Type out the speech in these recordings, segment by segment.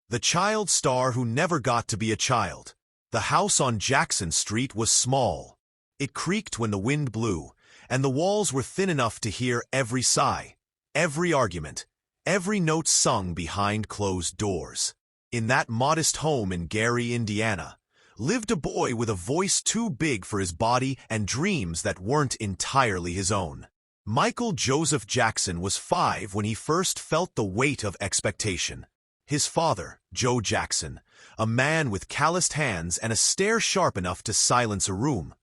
The child star who never got to be a child. The house on Jackson Street was small. It creaked when the wind blew, and the walls were thin enough to hear every sigh, every argument, every note sung behind closed doors. In that modest home in Gary, Indiana, lived a boy with a voice too big for his body and dreams that weren't entirely his own. Michael Joseph Jackson was 5 when he first felt the weight of expectation. His father, Joe Jackson, a man with calloused hands and a stare sharp enough to silence a room,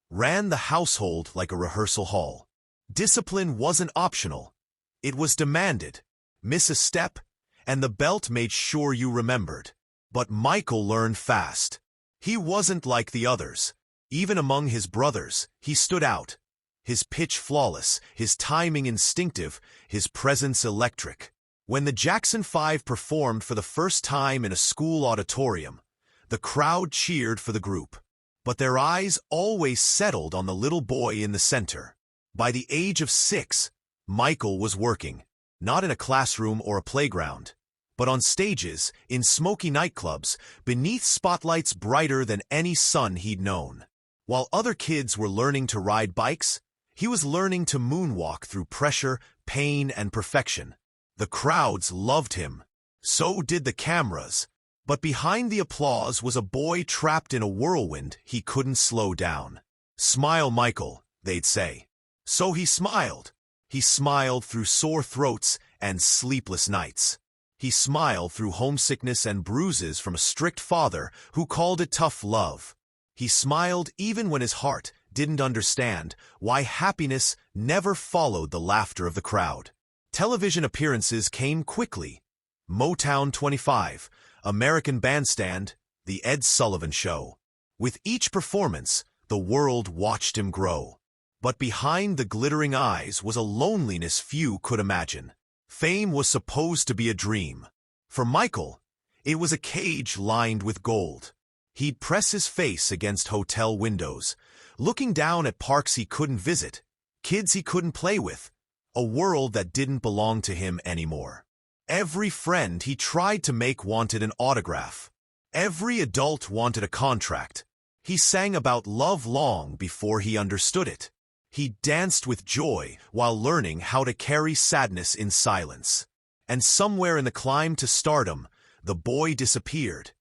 ran the household like a rehearsal hall. Discipline wasn't optional. It was demanded. Miss a step, and the belt made sure you remembered. But Michael learned fast. He wasn't like the others. Even among his brothers, he stood out. His pitch flawless, his timing instinctive, his presence electric. When the Jackson 5 performed for the first time in a school auditorium, the crowd cheered for the group. But their eyes always settled on the little boy in the center. By the age of 6, Michael was working, not in a classroom or a playground, but on stages, in smoky nightclubs, beneath spotlights brighter than any sun he'd known. While other kids were learning to ride bikes, he was learning to moonwalk through pressure, pain, and perfection. The crowds loved him. So did the cameras. But behind the applause was a boy trapped in a whirlwind he couldn't slow down. "Smile, Michael," they'd say. So he smiled. He smiled through sore throats and sleepless nights. He smiled through homesickness and bruises from a strict father who called it tough love. He smiled even when his heart didn't understand why happiness never followed the laughter of the crowd. Television appearances came quickly. Motown 25, American Bandstand, The Ed Sullivan Show. With each performance, the world watched him grow. But behind the glittering eyes was a loneliness few could imagine. Fame was supposed to be a dream. For Michael, it was a cage lined with gold. He'd press his face against hotel windows, looking down at parks he couldn't visit, kids he couldn't play with, a world that didn't belong to him anymore. Every friend he tried to make wanted an autograph. Every adult wanted a contract. He sang about love long before he understood it. He danced with joy while learning how to carry sadness in silence. And somewhere in the climb to stardom, the boy disappeared,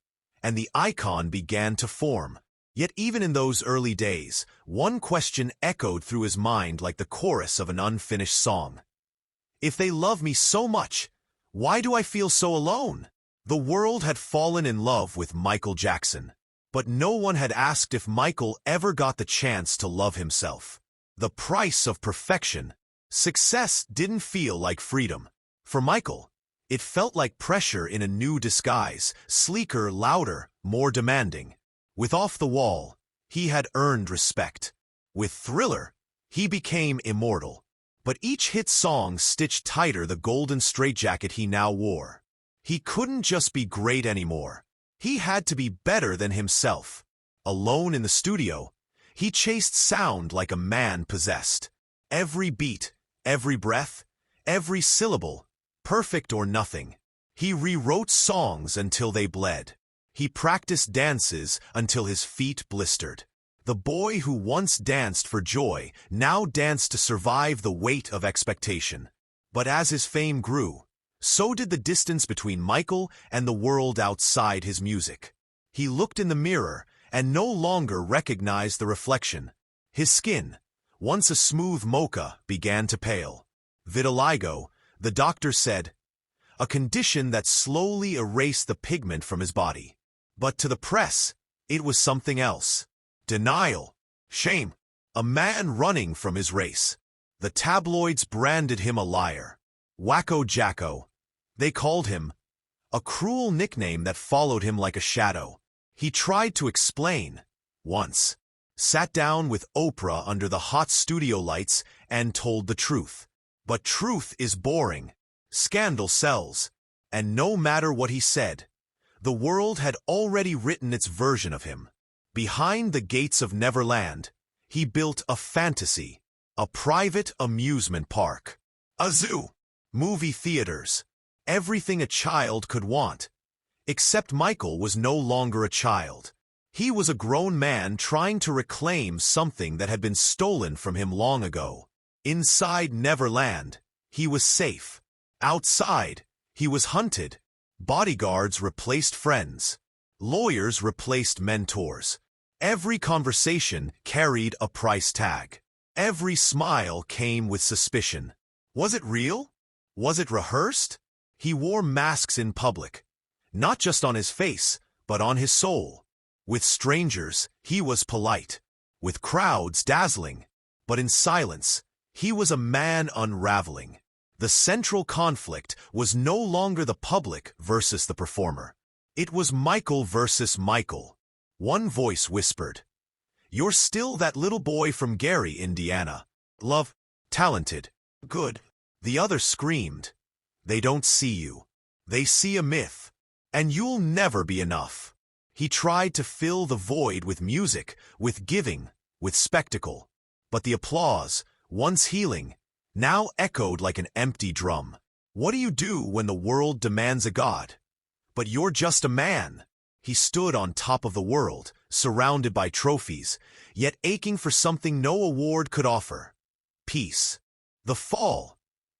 and the icon began to form. Yet even in those early days, one question echoed through his mind like the chorus of an unfinished song. If they love me so much, why do I feel so alone? The world had fallen in love with Michael Jackson, but no one had asked if Michael ever got the chance to love himself. The price of perfection. Success didn't feel like freedom. For Michael, it felt like pressure in a new disguise, sleeker, louder, more demanding. With Off the Wall, he had earned respect. With Thriller, he became immortal. But each hit song stitched tighter the golden straitjacket he now wore. He couldn't just be great anymore. He had to be better than himself. Alone in the studio, he chased sound like a man possessed. Every beat, every breath, every syllable, perfect or nothing. He rewrote songs until they bled. He practiced dances until his feet blistered. The boy who once danced for joy now danced to survive the weight of expectation. But as his fame grew, so did the distance between Michael and the world outside his music. He looked in the mirror and no longer recognized the reflection. His skin, once a smooth mocha, began to pale. Vitiligo, the doctor said, a condition that slowly erased the pigment from his body. But to the press, it was something else. Denial, shame, a man running from his race. The tabloids branded him a liar. Wacko Jacko, they called him, a cruel nickname that followed him like a shadow. He tried to explain, once, sat down with Oprah under the hot studio lights and told the truth. But truth is boring. Scandal sells. And no matter what he said, the world had already written its version of him. Behind the gates of Neverland, he built a fantasy, a private amusement park, a zoo, movie theaters, everything a child could want. Except Michael was no longer a child. He was a grown man trying to reclaim something that had been stolen from him long ago. Inside Neverland, he was safe. Outside, he was hunted. Bodyguards replaced friends. Lawyers replaced mentors. Every conversation carried a price tag. Every smile came with suspicion. Was it real? Was it rehearsed? He wore masks in public, not just on his face, but on his soul. With strangers, he was polite. With crowds, dazzling. But in silence, he was a man unraveling. The central conflict was no longer the public versus the performer. It was Michael versus Michael. One voice whispered, "You're still that little boy from Gary, Indiana. Love, talented, good." The other screamed, "They don't see you. They see a myth. And you'll never be enough." He tried to fill the void with music, with giving, with spectacle. But the applause, once healing, now echoed like an empty drum. What do you do when the world demands a god? But you're just a man. He stood on top of the world, surrounded by trophies, yet aching for something no award could offer. Peace. The fall.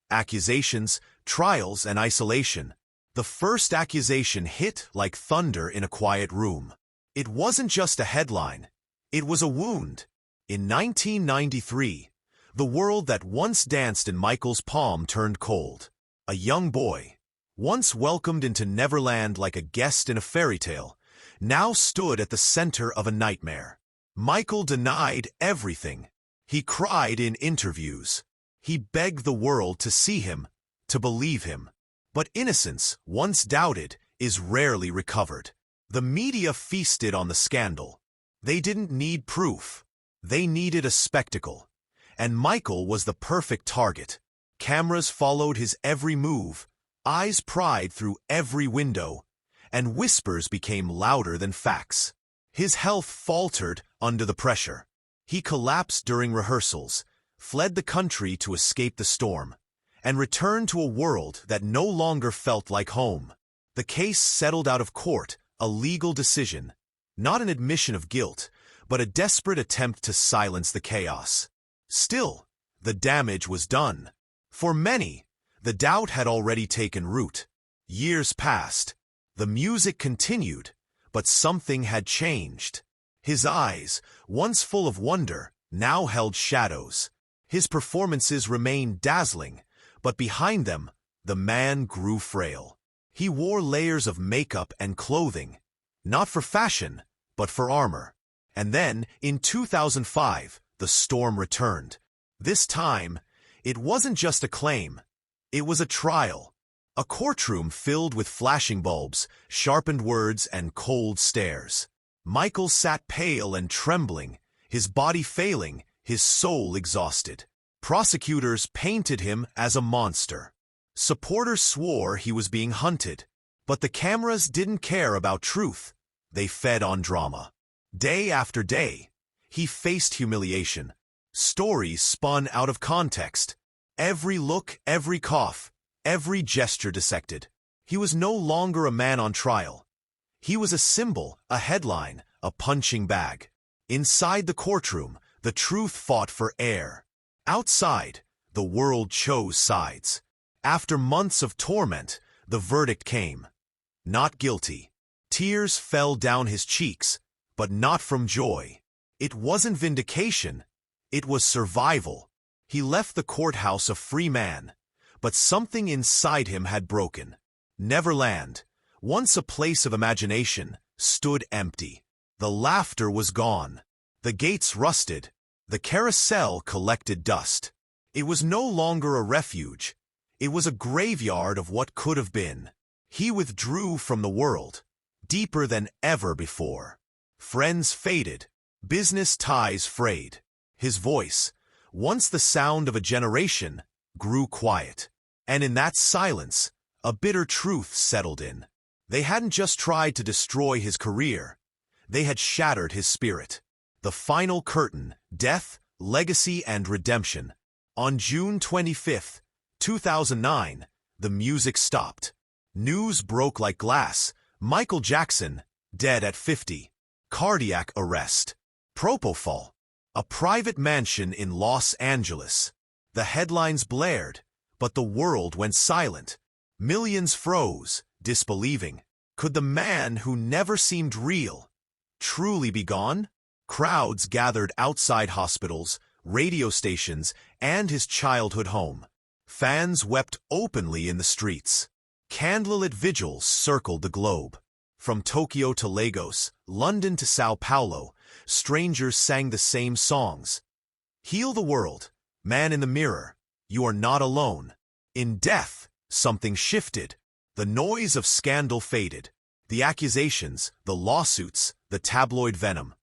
Accusations, trials, and isolation. The first accusation hit like thunder in a quiet room. It wasn't just a headline. It was a wound. In 1993, the world that once danced in Michael's palm turned cold. A young boy, once welcomed into Neverland like a guest in a fairy tale, now stood at the center of a nightmare. Michael denied everything. He cried in interviews. He begged the world to see him, to believe him. But innocence, once doubted, is rarely recovered. The media feasted on the scandal. They didn't need proof. They needed a spectacle. And Michael was the perfect target. Cameras followed his every move, eyes pried through every window, and whispers became louder than facts. His health faltered under the pressure. He collapsed during rehearsals, fled the country to escape the storm, and returned to a world that no longer felt like home. The case settled out of court, a legal decision, not an admission of guilt, but a desperate attempt to silence the chaos. Still, the damage was done. For many, the doubt had already taken root. Years passed. The music continued, but something had changed. His eyes, once full of wonder, now held shadows. His performances remained dazzling, but behind them, the man grew frail. He wore layers of makeup and clothing, not for fashion, but for armor. And then, in 2005, the storm returned. This time, it wasn't just a claim. It was a trial. A courtroom filled with flashing bulbs, sharpened words, and cold stares. Michael sat pale and trembling, his body failing, his soul exhausted. Prosecutors painted him as a monster. Supporters swore he was being hunted. But the cameras didn't care about truth. They fed on drama. Day after day, he faced humiliation. Stories spun out of context. Every look, every cough, every gesture dissected. He was no longer a man on trial. He was a symbol, a headline, a punching bag. Inside the courtroom, the truth fought for air. Outside, the world chose sides. After months of torment, the verdict came. Not guilty. Tears fell down his cheeks, but not from joy. It wasn't vindication. It was survival. He left the courthouse a free man, but something inside him had broken. Neverland, once a place of imagination, stood empty. The laughter was gone. The gates rusted. The carousel collected dust. It was no longer a refuge. It was a graveyard of what could have been. He withdrew from the world, deeper than ever before. Friends faded. Business ties frayed. His voice, once the sound of a generation, grew quiet. And in that silence, a bitter truth settled in. They hadn't just tried to destroy his career. They had shattered his spirit. The final curtain, death, legacy, and redemption. On June 25, 2009, the music stopped. News broke like glass, Michael Jackson, dead at 50. Cardiac arrest. Propofol. A private mansion in Los Angeles. The headlines blared, but the world went silent. Millions froze, disbelieving. Could the man who never seemed real truly be gone? Crowds gathered outside hospitals, radio stations, and his childhood home. Fans wept openly in the streets. Candlelit vigils circled the globe. From Tokyo to Lagos, London to Sao Paulo, strangers sang the same songs. Heal the world, man in the mirror, you are not alone. In death, something shifted. The noise of scandal faded. The accusations, the lawsuits, the tabloid venom,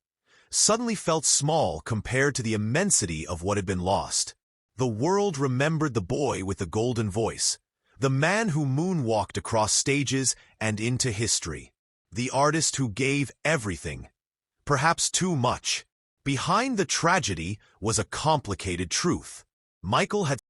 suddenly felt small compared to the immensity of what had been lost. The world remembered the boy with the golden voice, the man who moonwalked across stages and into history, the artist who gave everything, perhaps too much. Behind the tragedy was a complicated truth. Michael had